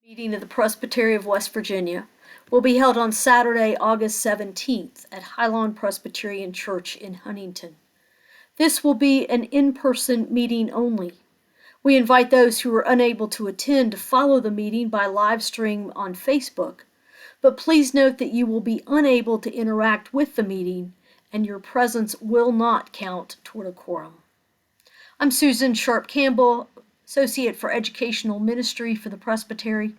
Meeting of the Presbytery of West Virginia will be held on Saturday, August 17th at Highland Presbyterian Church in Huntington. This will be an in-person meeting only. We invite those who are unable to attend to follow the meeting by live stream on Facebook, but please note that you will be unable to interact with the meeting and your presence will not count toward a quorum. I'm Susan Sharp Campbell, Associate for Educational Ministry for the Presbytery,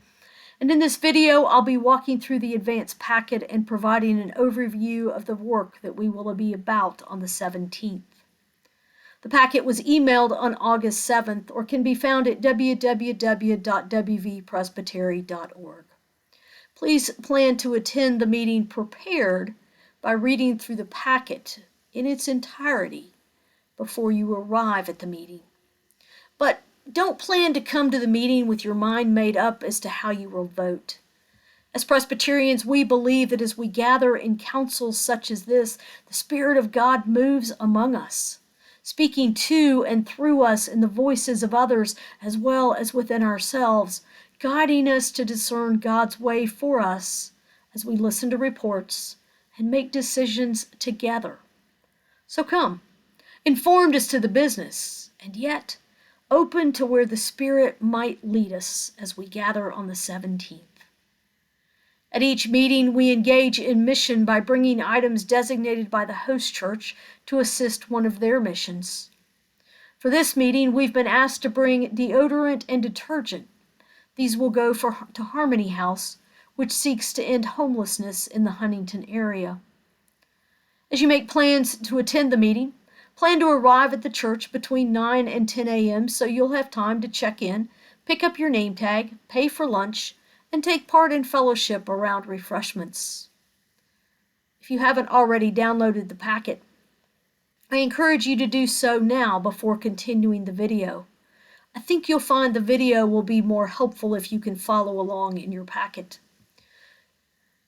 and in this video I'll be walking through the advanced packet and providing an overview of the work that we will be about on the 17th. The packet was emailed on August 7th or can be found at www.wvpresbytery.org. Please plan to attend the meeting prepared by reading through the packet in its entirety before you arrive at the meeting. But don't plan to come to the meeting with your mind made up as to how you will vote. As Presbyterians, we believe that as we gather in councils such as this, the Spirit of God moves among us, speaking to and through us in the voices of others as well as within ourselves, guiding us to discern God's way for us as we listen to reports and make decisions together. So come, informed as to the business, and yet open to where the Spirit might lead us as we gather on the 17th. At each meeting, we engage in mission by bringing items designated by the host church to assist one of their missions. For this meeting, we've been asked to bring deodorant and detergent. These will go to Harmony House, which seeks to end homelessness in the Huntington area. As you make plans to attend the meeting, plan to arrive at the church between 9 and 10 a.m. so you'll have time to check in, pick up your name tag, pay for lunch, and take part in fellowship around refreshments. If you haven't already downloaded the packet, I encourage you to do so now before continuing the video. I think you'll find the video will be more helpful if you can follow along in your packet.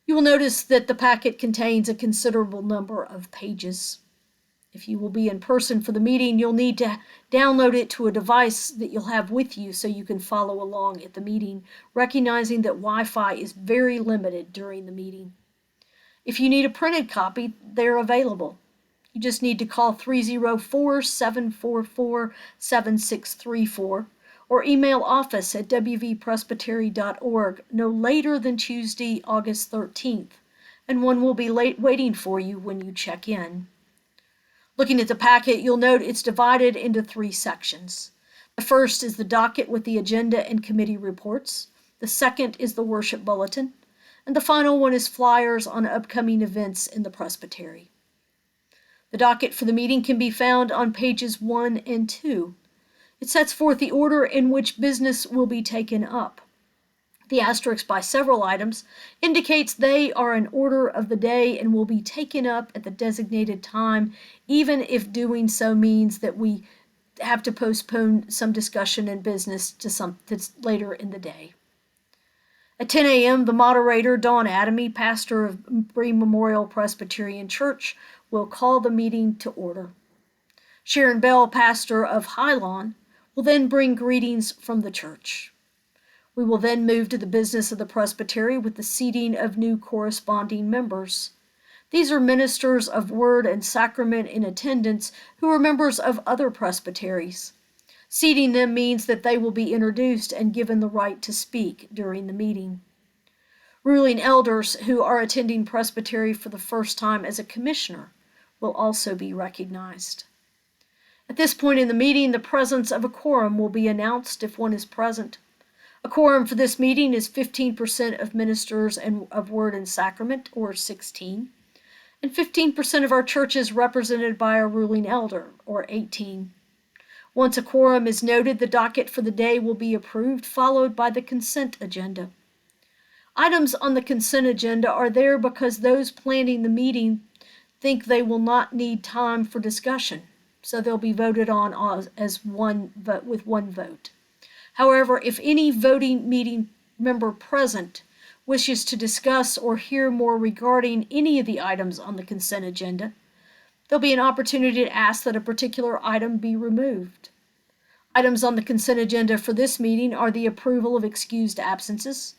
You will notice that the packet contains a considerable number of pages. If you will be in person for the meeting, you'll need to download it to a device that you'll have with you so you can follow along at the meeting, recognizing that Wi-Fi is very limited during the meeting. If you need a printed copy, they're available. You just need to call 304-744-7634 or email office at wvpresbytery.org no later than Tuesday, August 13th, and one will be waiting for you when you check in. Looking at the packet, you'll note it's divided into 3 sections. The first is the docket with the agenda and committee reports. The second is the worship bulletin. And the final one is flyers on upcoming events in the Presbytery. The docket for the meeting can be found on pages 1 and 2. It sets forth the order in which business will be taken up. The asterisk by several items indicates they are in order of the day and will be taken up at the designated time, even if doing so means that we have to postpone some discussion and business to later in the day. At 10 a.m., the moderator, Dawn Adamy, pastor of Bree Memorial Presbyterian Church, will call the meeting to order. Sharon Bell, pastor of Highland, will then bring greetings from the church. We will then move to the business of the Presbytery with the seating of new corresponding members. These are ministers of word and sacrament in attendance who are members of other presbyteries. Seating them means that they will be introduced and given the right to speak during the meeting. Ruling elders who are attending Presbytery for the first time as a commissioner will also be recognized. At this point in the meeting, the presence of a quorum will be announced if one is present. A quorum for this meeting is 15% of ministers of word and sacrament, or 16, and 15% of our church is represented by a ruling elder, or 18. Once a quorum is noted, the docket for the day will be approved, followed by the consent agenda. Items on the consent agenda are there because those planning the meeting think they will not need time for discussion, so they'll be voted on as one vote with one vote. However, if any voting meeting member present wishes to discuss or hear more regarding any of the items on the consent agenda, there'll be an opportunity to ask that a particular item be removed. Items on the consent agenda for this meeting are the approval of excused absences,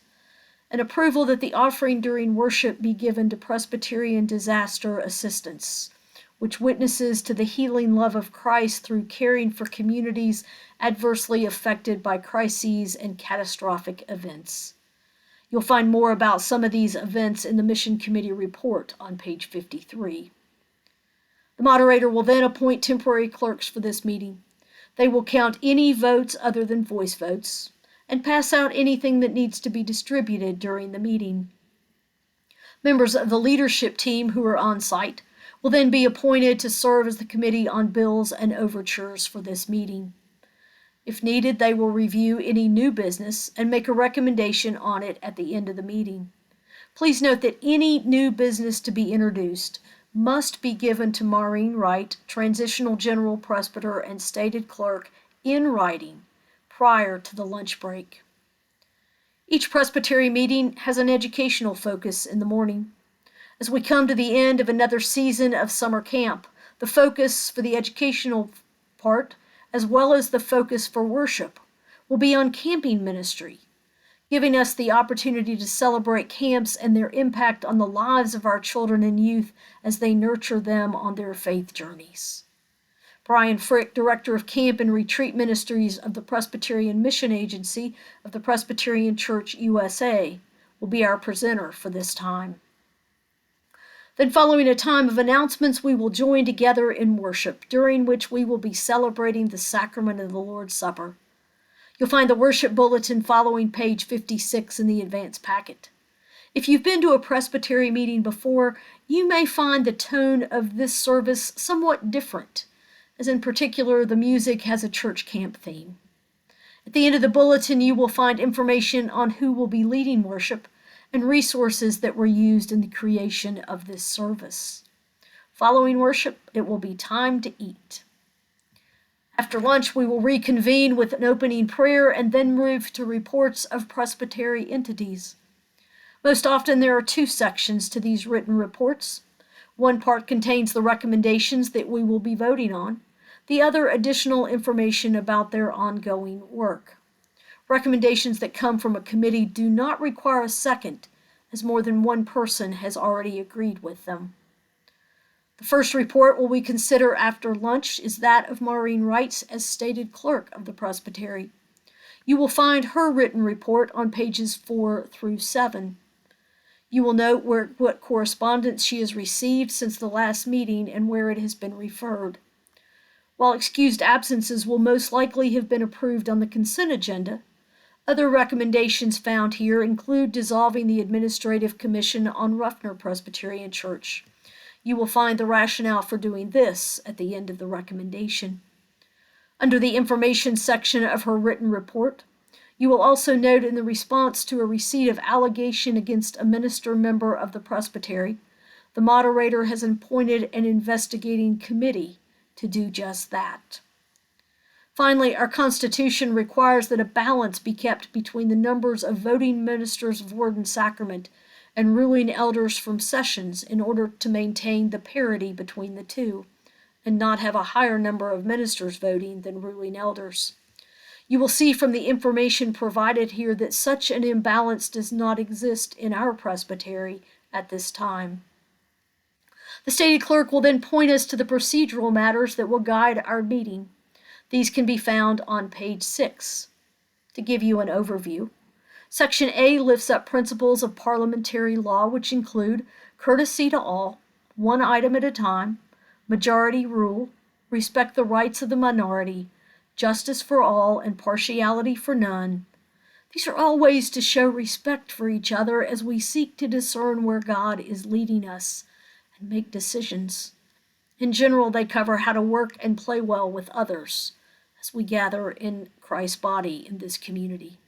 an approval that the offering during worship be given to Presbyterian Disaster Assistance, which witnesses to the healing love of Christ through caring for communities adversely affected by crises and catastrophic events. You'll find more about some of these events in the Mission Committee report on page 53. The moderator will then appoint temporary clerks for this meeting. They will count any votes other than voice votes and pass out anything that needs to be distributed during the meeting. Members of the leadership team who are on site will then be appointed to serve as the committee on bills and overtures for this meeting. If needed, they will review any new business and make a recommendation on it at the end of the meeting. Please note that any new business to be introduced must be given to Maureen Wright, Transitional General Presbyter and Stated Clerk, in writing prior to the lunch break. Each presbytery meeting has an educational focus in the morning. As we come to the end of another season of summer camp, the focus for the educational part, as well as the focus for worship, will be on camping ministry, giving us the opportunity to celebrate camps and their impact on the lives of our children and youth as they nurture them on their faith journeys. Brian Frick, Director of Camp and Retreat Ministries of the Presbyterian Mission Agency of the Presbyterian Church USA, will be our presenter for this time. Then, following a time of announcements, we will join together in worship, during which we will be celebrating the sacrament of the Lord's Supper. You'll find the worship bulletin following page 56 in the advance packet. If you've been to a presbytery meeting before, you may find the tone of this service somewhat different, as in particular the music has a church camp theme. At the end of the bulletin, you will find information on who will be leading worship and resources that were used in the creation of this service. Following worship, it will be time to eat. After lunch, we will reconvene with an opening prayer and then move to reports of presbytery entities. Most often, there are two sections to these written reports. One part contains the recommendations that we will be voting on, the other additional information about their ongoing work. Recommendations that come from a committee do not require a second, as more than one person has already agreed with them. The first report we consider after lunch is that of Maureen Wright as stated clerk of the presbytery. You will find her written report on pages 4 through 7. You will note what correspondence she has received since the last meeting and where it has been referred. While excused absences will most likely have been approved on the consent agenda, other recommendations found here include dissolving the Administrative Commission on Ruffner Presbyterian Church. You will find the rationale for doing this at the end of the recommendation. Under the information section of her written report, you will also note in the response to a receipt of allegation against a minister member of the presbytery, the moderator has appointed an investigating committee to do just that. Finally, our Constitution requires that a balance be kept between the numbers of voting ministers of Word and Sacrament and ruling elders from sessions in order to maintain the parity between the two, and not have a higher number of ministers voting than ruling elders. You will see from the information provided here that such an imbalance does not exist in our presbytery at this time. The stated clerk will then point us to the procedural matters that will guide our meeting. These can be found on page 6. To give you an overview, Section A lifts up principles of parliamentary law, which include courtesy to all, one item at a time, majority rule, respect the rights of the minority, justice for all, and partiality for none. These are all ways to show respect for each other as we seek to discern where God is leading us and make decisions. In general, they cover how to work and play well with others as we gather in Christ's body in this community.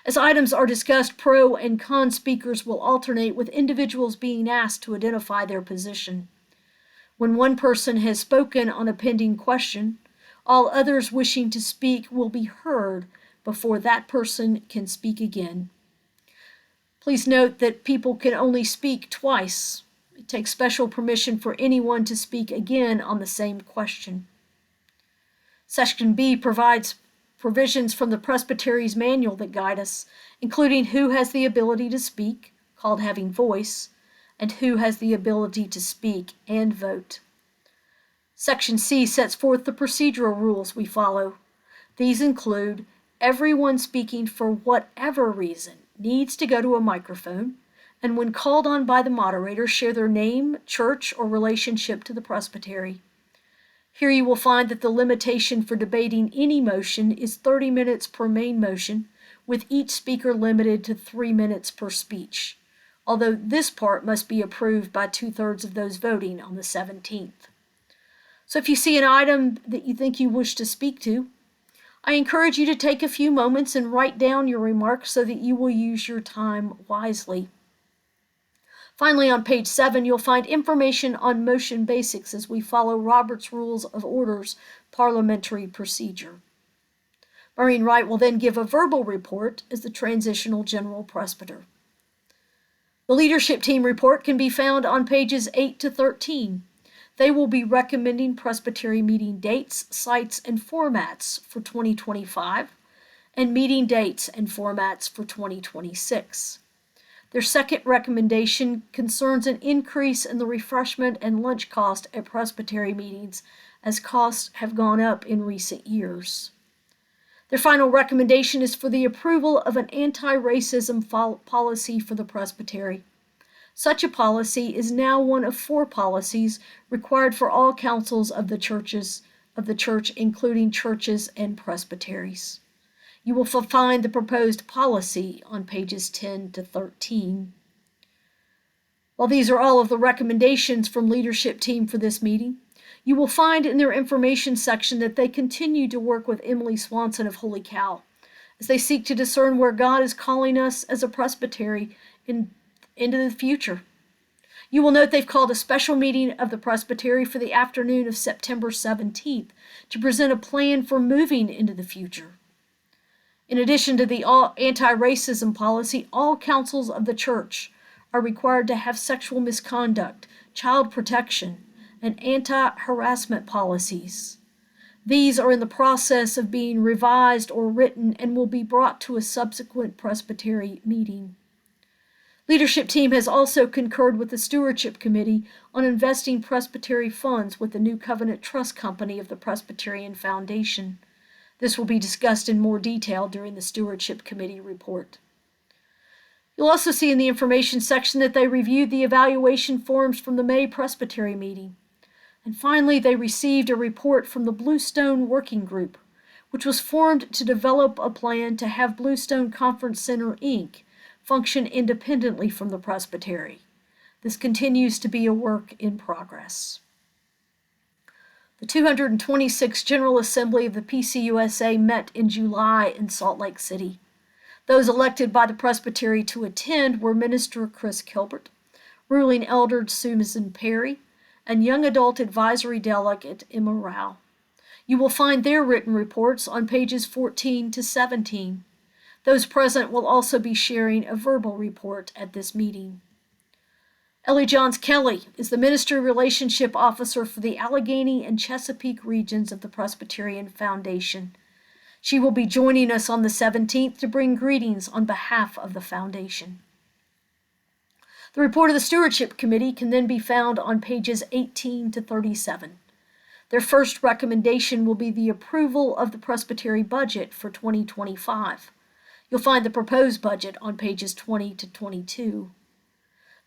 As items are discussed, pro and con speakers will alternate with individuals being asked to identify their position. When one person has spoken on a pending question, all others wishing to speak will be heard before that person can speak again. Please note that people can only speak twice. It takes special permission for anyone to speak again on the same question. Section B provides provisions from the Presbytery's manual that guide us, including who has the ability to speak, called having voice, and who has the ability to speak and vote. Section C sets forth the procedural rules we follow. These include everyone speaking for whatever reason needs to go to a microphone, and when called on by the moderator, share their name, church, or relationship to the presbytery. Here you will find that the limitation for debating any motion is 30 minutes per main motion, with each speaker limited to 3 minutes per speech, although this part must be approved by 2/3 of those voting on the 17th. So if you see an item that you think you wish to speak to, I encourage you to take a few moments and write down your remarks so that you will use your time wisely. Finally, on page 7, you'll find information on motion basics as we follow Robert's Rules of Order's parliamentary procedure. Maureen Wright will then give a verbal report as the transitional general presbyter. The leadership team report can be found on pages 8 to 13. They will be recommending presbytery meeting dates, sites, and formats for 2025, and meeting dates and formats for 2026. Their second recommendation concerns an increase in the refreshment and lunch cost at presbytery meetings, as costs have gone up in recent years. Their final recommendation is for the approval of an anti-racism policy for the presbytery. Such a policy is now one of 4 policies required for all councils of the church, including churches and presbyteries. You will find the proposed policy on pages 10 to 13. While these are all of the recommendations from leadership team for this meeting, you will find in their information section that they continue to work with Emily Swanson of Holy Cow as they seek to discern where God is calling us as a presbytery into the future. You will note they've called a special meeting of the presbytery for the afternoon of September 17th to present a plan for moving into the future. In addition to the anti-racism policy, all councils of the church are required to have sexual misconduct, child protection, and anti-harassment policies. These are in the process of being revised or written and will be brought to a subsequent presbytery meeting. Leadership team has also concurred with the Stewardship Committee on investing presbytery funds with the New Covenant Trust Company of the Presbyterian Foundation. This will be discussed in more detail during the Stewardship Committee report. You'll also see in the information section that they reviewed the evaluation forms from the May Presbytery meeting. And finally, they received a report from the Bluestone Working Group, which was formed to develop a plan to have Bluestone Conference Center, Inc. function independently from the presbytery. This continues to be a work in progress. The 226th General Assembly of the PCUSA met in July in Salt Lake City. Those elected by the presbytery to attend were Minister Chris Kilbert, Ruling Elder Susan Perry, and Young Adult Advisory Delegate Emma Rao. You will find their written reports on pages 14 to 17. Those present will also be sharing a verbal report at this meeting. Ellie Johns Kelly is the Ministry Relationship Officer for the Allegheny and Chesapeake regions of the Presbyterian Foundation. She will be joining us on the 17th to bring greetings on behalf of the Foundation. The report of the Stewardship Committee can then be found on pages 18 to 37. Their first recommendation will be the approval of the presbytery budget for 2025. You'll find the proposed budget on pages 20 to 22.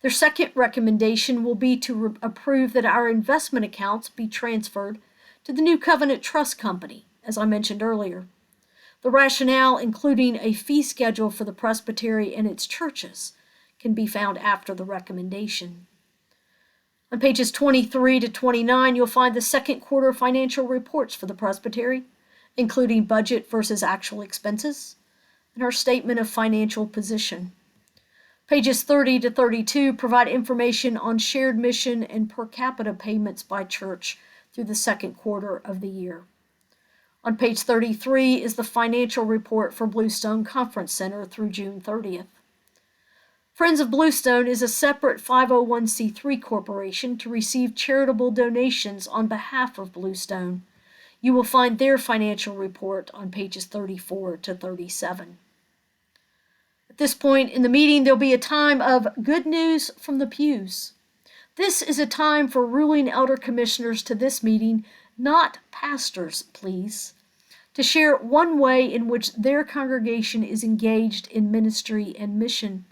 Their second recommendation will be to approve that our investment accounts be transferred to the New Covenant Trust Company, as I mentioned earlier. The rationale, including a fee schedule for the presbytery and its churches, can be found after the recommendation. On pages 23 to 29, you'll find the second quarter financial reports for the presbytery, including budget versus actual expenses, and our statement of financial position. Pages 30 to 32 provide information on shared mission and per capita payments by church through the second quarter of the year. On page 33 is the financial report for Bluestone Conference Center through June 30th. Friends of Bluestone is a separate 501c3 corporation to receive charitable donations on behalf of Bluestone. You will find their financial report on pages 34 to 37. At this point in the meeting, there'll be a time of good news from the pews. This is a time for ruling elder commissioners to this meeting, not pastors, please, to share one way in which their congregation is engaged in ministry and mission.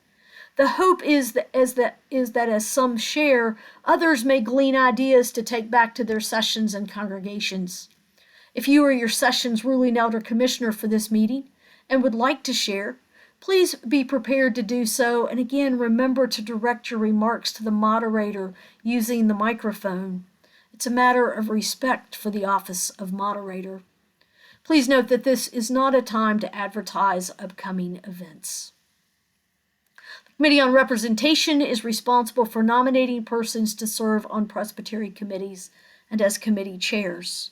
The hope is that as some share, others may glean ideas to take back to their sessions and congregations. If you are your session's ruling elder commissioner for this meeting and would like to share, please be prepared to do so, and again, remember to direct your remarks to the moderator using the microphone. It's a matter of respect for the office of moderator. Please note that this is not a time to advertise upcoming events. The Committee on Representation is responsible for nominating persons to serve on Presbytery committees and as committee chairs.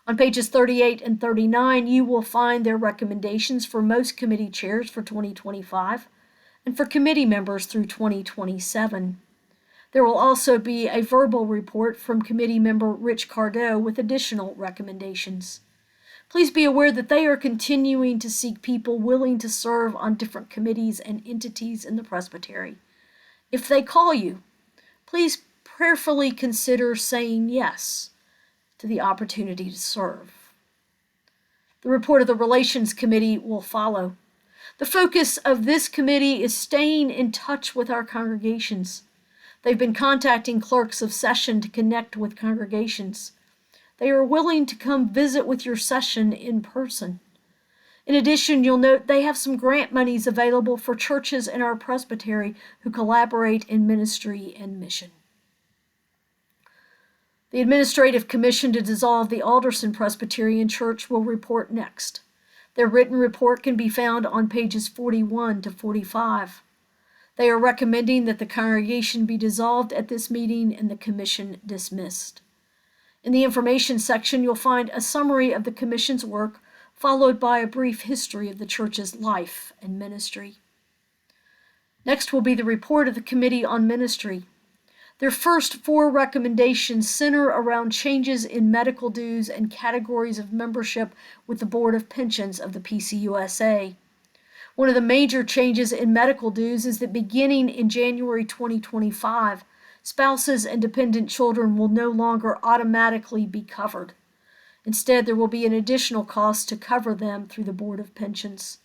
On pages 38 and 39, you will find their recommendations for most committee chairs for 2025 and for committee members through 2027. There will also be a verbal report from committee member Rich Cardot with additional recommendations. Please be aware that they are continuing to seek people willing to serve on different committees and entities in the Presbytery. If they call you, please prayerfully consider saying yes to the opportunity to serve. The report of the Relations Committee will follow. The focus of this committee is staying in touch with our congregations. They've been contacting clerks of session to connect with congregations. They are willing to come visit with your session in person. In addition, you'll note they have some grant monies available for churches in our presbytery who collaborate in ministry and mission. The Administrative Commission to dissolve the Alderson Presbyterian Church will report next. Their written report can be found on pages 41 to 45. They are recommending that the congregation be dissolved at this meeting and the commission dismissed. In the information section, you'll find a summary of the commission's work, followed by a brief history of the church's life and ministry. Next will be the report of the Committee on Ministry. Their first 4 recommendations center around changes in medical dues and categories of membership with the Board of Pensions of the PCUSA. One of the major changes in medical dues is that beginning in January 2025, spouses and dependent children will no longer automatically be covered. Instead, there will be an additional cost to cover them through the Board of Pensions.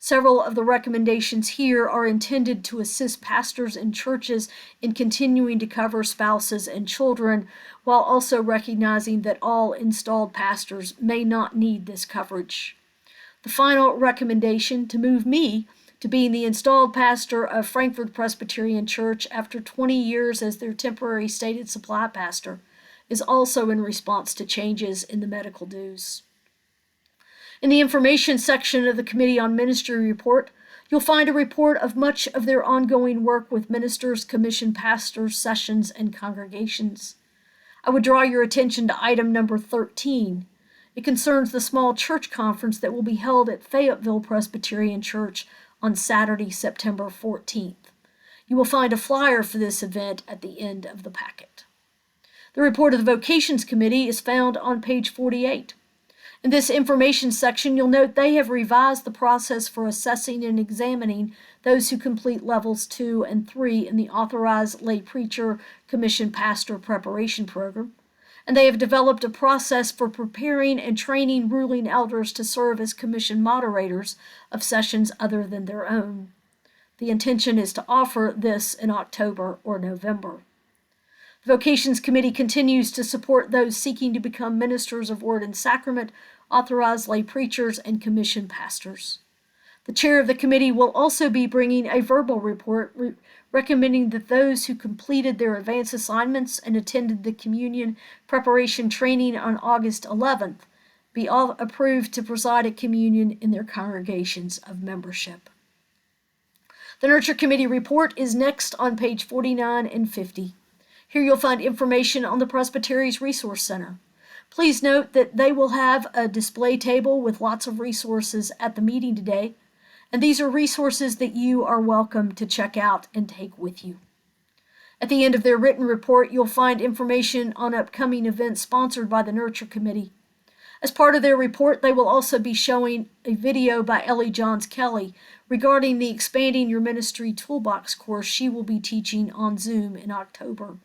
Several of the recommendations here are intended to assist pastors and churches in continuing to cover spouses and children, while also recognizing that all installed pastors may not need this coverage. The final recommendation to move me to being the installed pastor of Frankfort Presbyterian Church after 20 years as their temporary stated supply pastor is also in response to changes in the medical dues. In the information section of the Committee on Ministry report, you'll find a report of much of their ongoing work with ministers, commission pastors, sessions, and congregations. I would draw your attention to item number 13. It concerns the small church conference that will be held at Fayetteville Presbyterian Church on Saturday, September 14th. You will find a flyer for this event at the end of the packet. The report of the Vocations Committee is found on page 48. In this information section, you'll note they have revised the process for assessing and examining those who complete levels 2 and 3 in the Authorized Lay Preacher Commission Pastor Preparation Program, and they have developed a process for preparing and training ruling elders to serve as commission moderators of sessions other than their own. The intention is to offer this in October or November. The Vocations Committee continues to support those seeking to become ministers of Word and Sacrament, authorized lay preachers, and commissioned pastors. The chair of the committee will also be bringing a verbal report recommending that those who completed their advanced assignments and attended the communion preparation training on August 11th be all approved to preside at communion in their congregations of membership. The Nurture Committee report is next on page 49 and 50. Here you'll find information on the Presbytery's Resource Center. Please note that they will have a display table with lots of resources at the meeting today, and these are resources that you are welcome to check out and take with you. At the end of their written report, you'll find information on upcoming events sponsored by the Nurture Committee. As part of their report, they will also be showing a video by Ellie Johns Kelly regarding the Expanding Your Ministry Toolbox course she will be teaching on Zoom in October.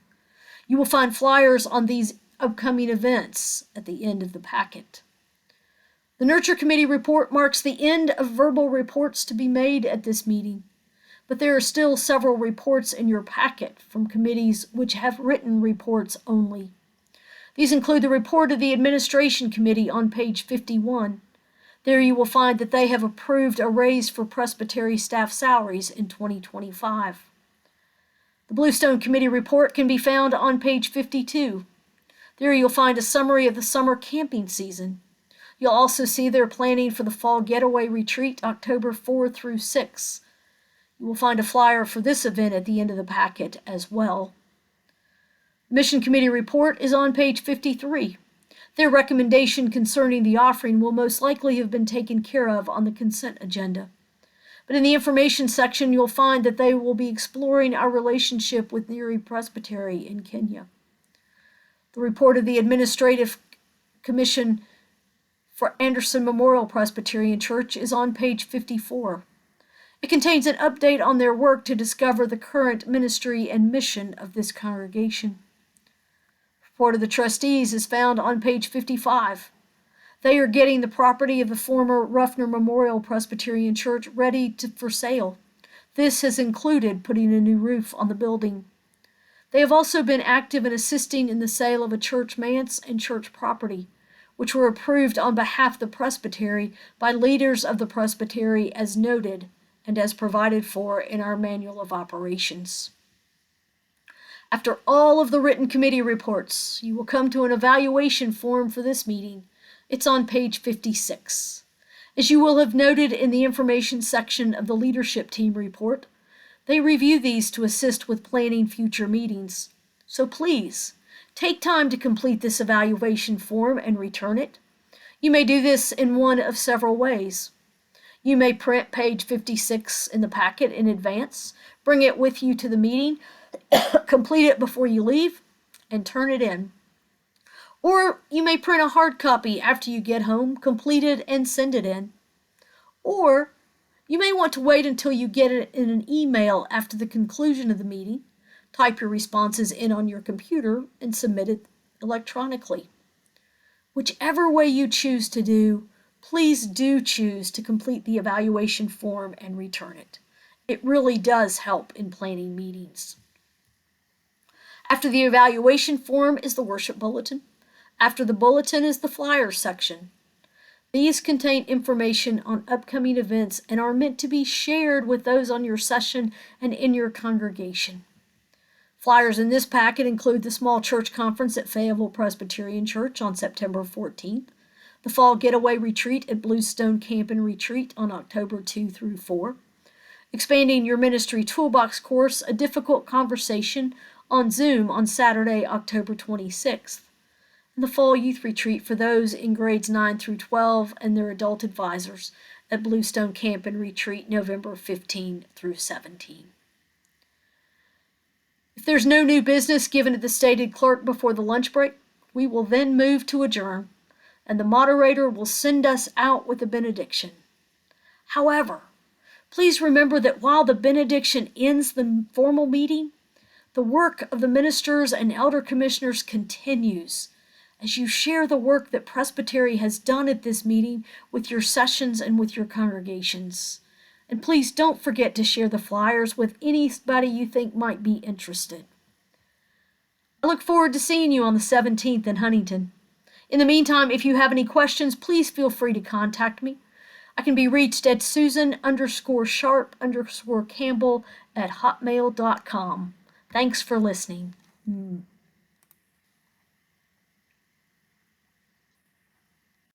You will find flyers on these upcoming events at the end of the packet. The Nurture Committee report marks the end of verbal reports to be made at this meeting, but there are still several reports in your packet from committees which have written reports only. These include the report of the Administration Committee on page 51. There you will find that they have approved a raise for Presbytery staff salaries in 2025. The Bluestone Committee report can be found on page 52. There you'll find a summary of the summer camping season. You'll also see their planning for the fall getaway retreat October 4 through 6. You will find a flyer for this event at the end of the packet as well. The Mission Committee report is on page 53. Their recommendation concerning the offering will most likely have been taken care of on the consent agenda. But in the information section, you'll find that they will be exploring our relationship with Nyeri Presbytery in Kenya. The report of the Administrative Commission for Anderson Memorial Presbyterian Church is on page 54. It contains an update on their work to discover the current ministry and mission of this congregation. The report of the trustees is found on page 55. They are getting the property of the former Ruffner Memorial Presbyterian Church ready for sale. This has included putting a new roof on the building. They have also been active in assisting in the sale of a church manse and church property, which were approved on behalf of the presbytery by leaders of the presbytery as noted and as provided for in our Manual of Operations. After all of the written committee reports, you will come to an evaluation form for this meeting. It's on page 56. As you will have noted in the information section of the leadership team report, they review these to assist with planning future meetings. So please, take time to complete this evaluation form and return it. You may do this in one of several ways. You may print page 56 in the packet in advance, bring it with you to the meeting, complete it before you leave, and turn it in. Or you may print a hard copy after you get home, complete it, and send it in. Or you may want to wait until you get it in an email after the conclusion of the meeting, type your responses in on your computer, and submit it electronically. Whichever way you choose to do, please do choose to complete the evaluation form and return it. It really does help in planning meetings. After the evaluation form is the worship bulletin. After the bulletin is the flyer section. These contain information on upcoming events and are meant to be shared with those on your session and in your congregation. Flyers in this packet include the small church conference at Fayetteville Presbyterian Church on September 14th, the fall getaway retreat at Bluestone Camp and Retreat on October 2 through 4, Expanding Your Ministry Toolbox course, A Difficult Conversation on Zoom on Saturday, October 26th, and the fall youth retreat for those in grades 9 through 12 and their adult advisors at Bluestone Camp and Retreat November 15 through 17. If there's no new business given to the stated clerk before the lunch break, we will then move to adjourn, and the moderator will send us out with a benediction. However, please remember that while the benediction ends the formal meeting, the work of the ministers and elder commissioners continues as you share the work that Presbytery has done at this meeting with your sessions and with your congregations. And please don't forget to share the flyers with anybody you think might be interested. I look forward to seeing you on the 17th in Huntington. In the meantime, if you have any questions, please feel free to contact me. I can be reached at Susan_Sharp_Campbell@hotmail.com. Thanks for listening.